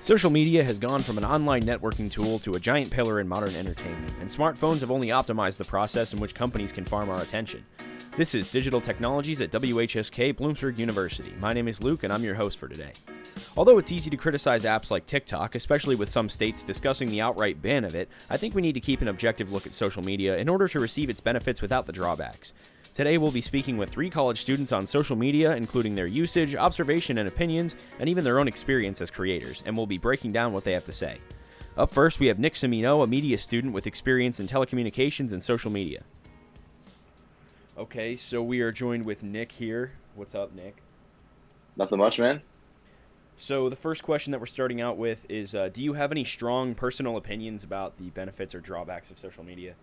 Social media has gone from an online networking tool to a giant pillar in modern entertainment, and smartphones have only optimized the process in which companies can farm our attention. This is Digital Technologies at WHSK Bloomsburg University. My name is Luke, and I'm your host for today. Although it's easy to criticize apps like TikTok, especially with some states discussing the outright ban of it, I think we need to keep an objective look at social media in order to receive its benefits without the drawbacks. Today we'll be speaking with 3 college students on social media, including their usage, observation and opinions, and even their own experience as creators, and we'll be breaking down what they have to say. Up first, we have Nick Cimino, a media student with experience in telecommunications and social media. Okay, so we are joined with Nick here. What's up, Nick? Nothing much, man. So the first question that we're starting out with is, do you have any strong personal opinions about the benefits or drawbacks of social media?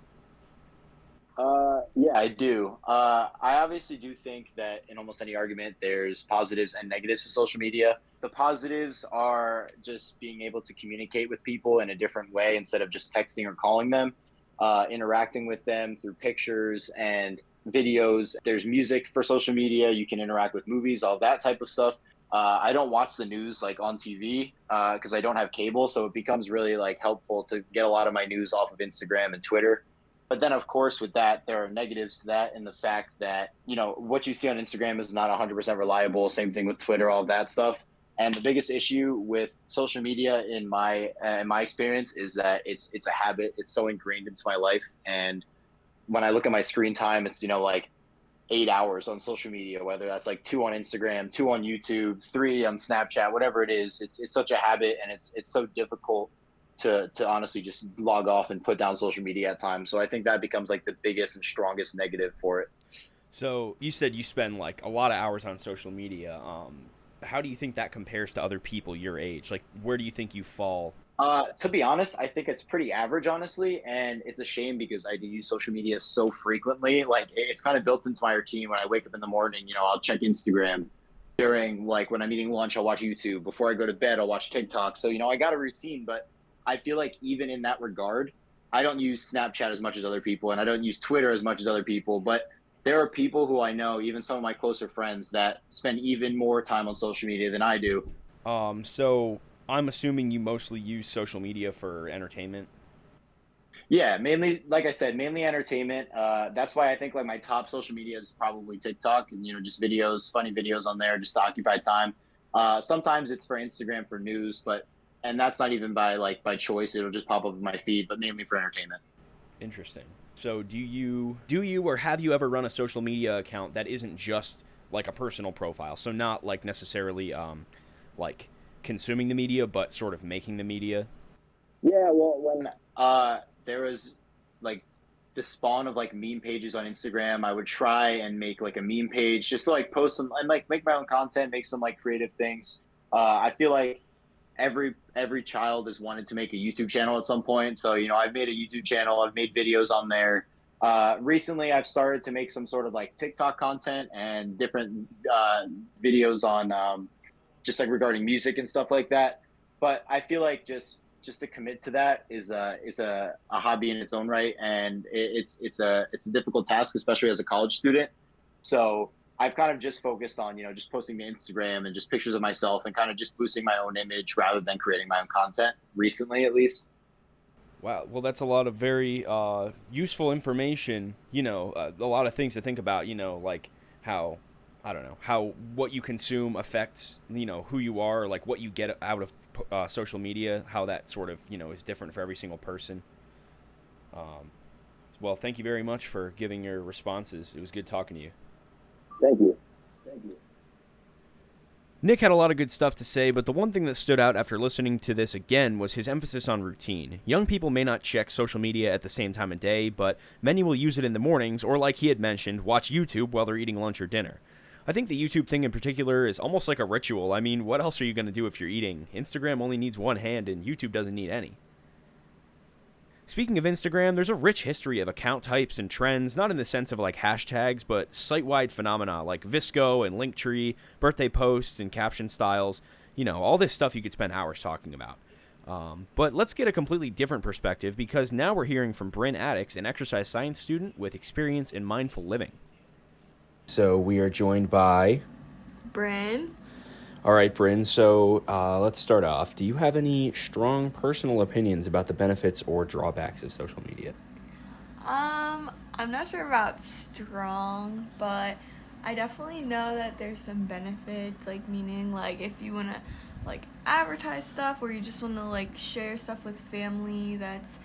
Yeah, I do. I obviously do think that in almost any argument, there's positives and negatives to social media. The positives are just being able to communicate with people in a different way instead of just texting or calling them, interacting with them through pictures and videos. There's music for social media. You can interact with movies, all that type of stuff. I don't watch the news like on TV because I don't have cable, so it becomes really like helpful to get a lot of my news off of Instagram and Twitter. But then, of course, with that, there are negatives to that in the fact that, you know, what you see on Instagram is not 100% reliable. Same thing with Twitter, all of that stuff. And the biggest issue with social media in my experience is that it's a habit. It's so ingrained into my life. And when I look at my screen time, it's, like 8 hours on social media, whether that's like 2 on Instagram, 2 on YouTube, 3 on Snapchat, whatever it is. It's such a habit, and it's so difficult to honestly just log off and put down social media at times. So I think that becomes like the biggest and strongest negative for it. So you said you spend like a lot of hours on social media. How do you think that compares to other people your age? Like, where do you think you fall? To be honest, I think it's pretty average, honestly, and it's a shame because I do use social media so frequently. Like, it's kind of built into my routine. When I wake up in the morning, I'll check Instagram. During, like, when I'm eating lunch, I'll watch YouTube. Before I go to bed, I'll watch TikTok. So, I got a routine, but I feel like even in that regard, I don't use Snapchat as much as other people, and I don't use Twitter as much as other people, but there are people who I know, even some of my closer friends, that spend even more time on social media than I do. So I'm assuming you mostly use social media for entertainment? Yeah, mainly, like I said, mainly entertainment. That's why I think like my top social media is probably TikTok and, just videos, funny videos on there just to occupy time. Sometimes it's for Instagram for news, and that's not even by choice. It'll just pop up in my feed, but mainly for entertainment. Interesting. So do you or have you ever run a social media account that isn't just like a personal profile? So not like necessarily like consuming the media, but sort of making the media? Yeah, well, when there was like the spawn of like meme pages on Instagram, I would try and make like a meme page just to like post some and like make my own content, make some like creative things. I feel like every child has wanted to make a YouTube channel at some point. So, I've made a YouTube channel. I've made videos on there. Recently, I've started to make some sort of like TikTok content and different videos on just like regarding music and stuff like that. But I feel like just to commit to that is a hobby in its own right, and it's a difficult task, especially as a college student. So I've kind of just focused on, just posting to Instagram and just pictures of myself and kind of just boosting my own image rather than creating my own content recently, at least. Wow. Well, that's a lot of very useful information, a lot of things to think about, like how, I don't know, how what you consume affects, who you are, like what you get out of social media, how that sort of, is different for every single person. Well, thank you very much for giving your responses. It was good talking to you. Thank you. Nick had a lot of good stuff to say, but the one thing that stood out after listening to this again was his emphasis on routine. Young people may not check social media at the same time of day, but many will use it in the mornings, or like he had mentioned, watch YouTube while they're eating lunch or dinner. I think the YouTube thing in particular is almost like a ritual. I mean, what else are you going to do if you're eating? Instagram only needs one hand, and YouTube doesn't need any. Speaking of Instagram, there's a rich history of account types and trends, not in the sense of like hashtags, but site-wide phenomena like Visco and Linktree, birthday posts and caption styles. All this stuff you could spend hours talking about. But let's get a completely different perspective, because now we're hearing from Bryn Addix, an exercise science student with experience in mindful living. So we are joined by Bryn. All right, Bryn. So let's start off. Do you have any strong personal opinions about the benefits or drawbacks of social media? I'm not sure about strong, but I definitely know that there's some benefits, like meaning like if you wanna like advertise stuff or you just wanna like share stuff with family that's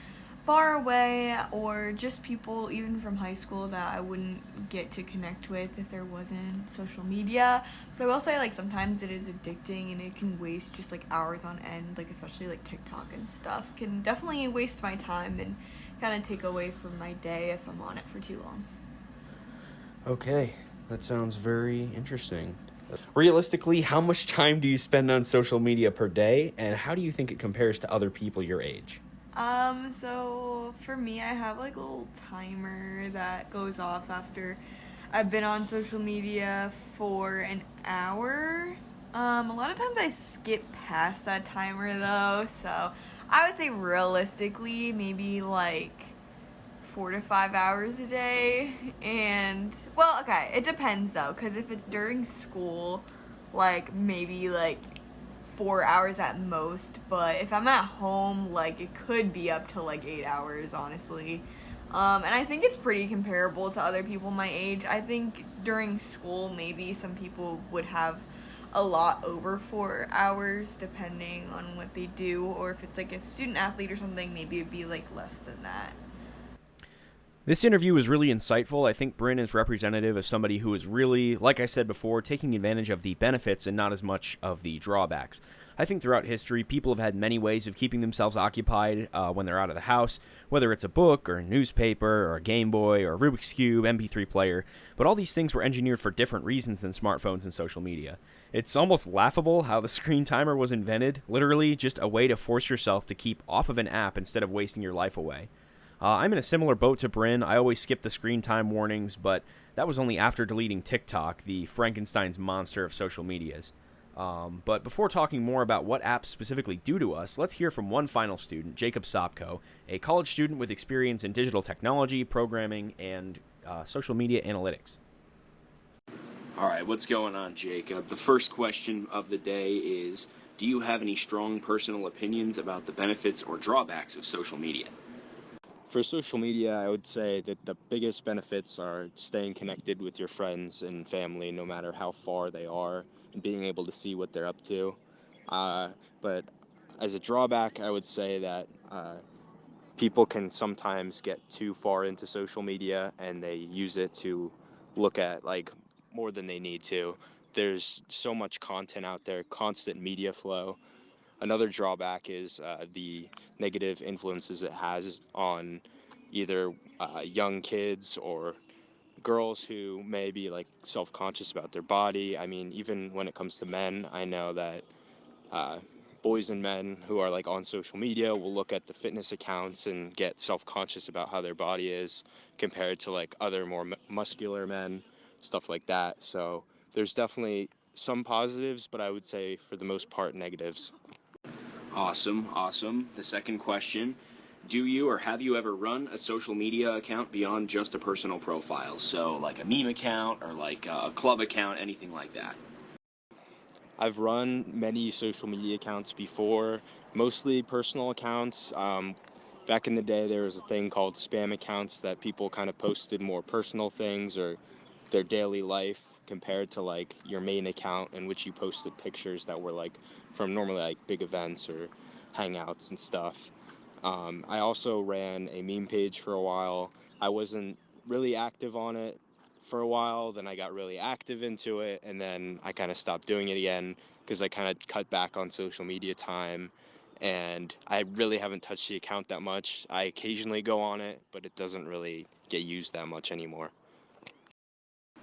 far away or just people even from high school that I wouldn't get to connect with if there wasn't social media. But I will say like sometimes it is addicting and it can waste just like hours on end, like especially like TikTok and stuff can definitely waste my time and kind of take away from my day if I'm on it for too long. Okay, that sounds very interesting. Realistically, how much time do you spend on social media per day, and how do you think it compares to other people your age? So for me, I have like a little timer that goes off after I've been on social media for an hour. A lot of times I skip past that timer though, so I would say realistically, maybe like 4 to 5 hours a day. And well, okay, it depends though, because if it's during school, like maybe like 4 hours at most. But if I'm at home, like it could be up to like 8 hours, honestly. And I think it's pretty comparable to other people my age. I think during school, maybe some people would have a lot over 4 hours depending on what they do, or if it's like a student athlete or something, maybe it'd be like less than that. This interview was really insightful. I think Bryn is representative of somebody who is really, like I said before, taking advantage of the benefits and not as much of the drawbacks. I think throughout history, people have had many ways of keeping themselves occupied when they're out of the house, whether it's a book or a newspaper or a Game Boy or a Rubik's Cube, MP3 player, but all these things were engineered for different reasons than smartphones and social media. It's almost laughable how the screen timer was invented, literally just a way to force yourself to keep off of an app instead of wasting your life away. I'm in a similar boat to Bryn. I always skip the screen time warnings, but that was only after deleting TikTok, the Frankenstein's monster of social medias. But before talking more about what apps specifically do to us, let's hear from one final student, Jacob Sopko, a college student with experience in digital technology, programming, and social media analytics. All right, what's going on, Jacob? The first question of the day is, do you have any strong personal opinions about the benefits or drawbacks of social media? For social media, I would say that the biggest benefits are staying connected with your friends and family, no matter how far they are, and being able to see what they're up to. But as a drawback, I would say that people can sometimes get too far into social media and they use it to look at like more than they need to. There's so much content out there, constant media flow. Another drawback is the negative influences it has on either young kids or girls who may be like self-conscious about their body. I mean, even when it comes to men, I know that uh, boys and men who are like on social media will look at the fitness accounts and get self-conscious about how their body is compared to like other more muscular men, stuff like that. So there's definitely some positives, but I would say for the most part negatives. Awesome, awesome. The second question, do you or have you ever run a social media account beyond just a personal profile? So, like a meme account or like a club account, anything like that? I've run many social media accounts before, mostly personal accounts. Back in the day, there was a thing called spam accounts that people kind of posted more personal things or their daily life compared to like your main account in which you posted pictures that were like from normally like big events or hangouts and stuff. I also ran a meme page for a while. I wasn't really active on it for a while, then I got really active into it, and then I kind of stopped doing it again because I kind of cut back on social media time, and I really haven't touched the account that much. I occasionally go on it, but it doesn't really get used that much anymore.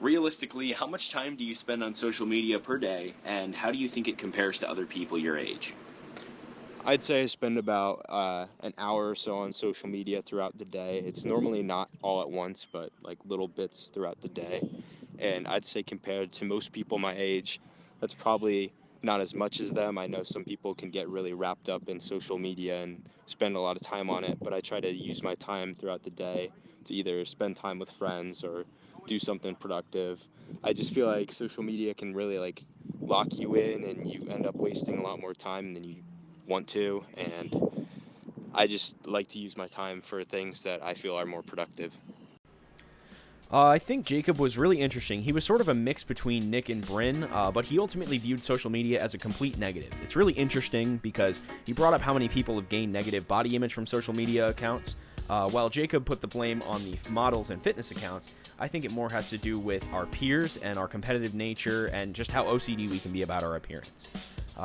Realistically, how much time do you spend on social media per day, and how do you think it compares to other people your age? I'd say I spend about an hour or so on social media throughout the day. It's normally not all at once, but like little bits throughout the day. And I'd say compared to most people my age, that's probably not as much as them. I know some people can get really wrapped up in social media and spend a lot of time on it, but I try to use my time throughout the day to either spend time with friends or do something productive. I just feel like social media can really like lock you in, and you end up wasting a lot more time than you want to. And I just like to use my time for things that I feel are more productive. I think Jacob was really interesting. He was sort of a mix between Nick and Bryn, but he ultimately viewed social media as a complete negative. It's really interesting because he brought up how many people have gained negative body image from social media accounts. While Jacob put the blame on the models and fitness accounts, I think it more has to do with our peers and our competitive nature and just how OCD we can be about our appearance.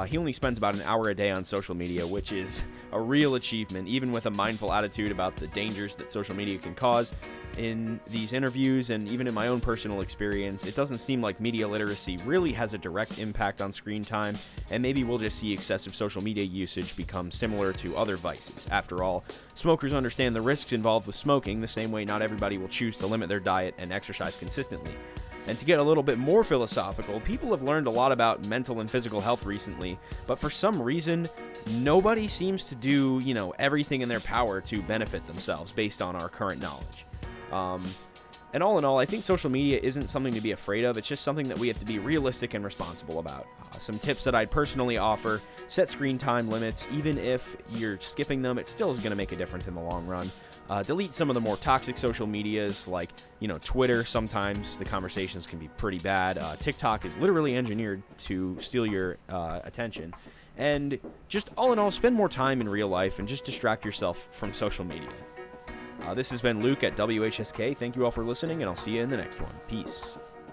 He only spends about an hour a day on social media, which is a real achievement, even with a mindful attitude about the dangers that social media can cause. In these interviews and even in my own personal experience, it doesn't seem like media literacy really has a direct impact on screen time, and maybe we'll just see excessive social media usage become similar to other vices. After all, smokers understand the risks involved with smoking the same way not everybody will choose to limit their diet and exercise consistently. And to get a little bit more philosophical, people have learned a lot about mental and physical health recently, but for some reason, nobody seems to do, everything in their power to benefit themselves based on our current knowledge. And all in all, I think social media isn't something to be afraid of. It's just something that we have to be realistic and responsible about. Some tips that I'd personally offer: set screen time limits. Even if you're skipping them, it still is going to make a difference in the long run. Delete some of the more toxic social medias like, Twitter. Sometimes the conversations can be pretty bad. TikTok is literally engineered to steal your attention. And just all in all, spend more time in real life and just distract yourself from social media. This has been Luke at WHSK. Thank you all for listening, and I'll see you in the next one. Peace.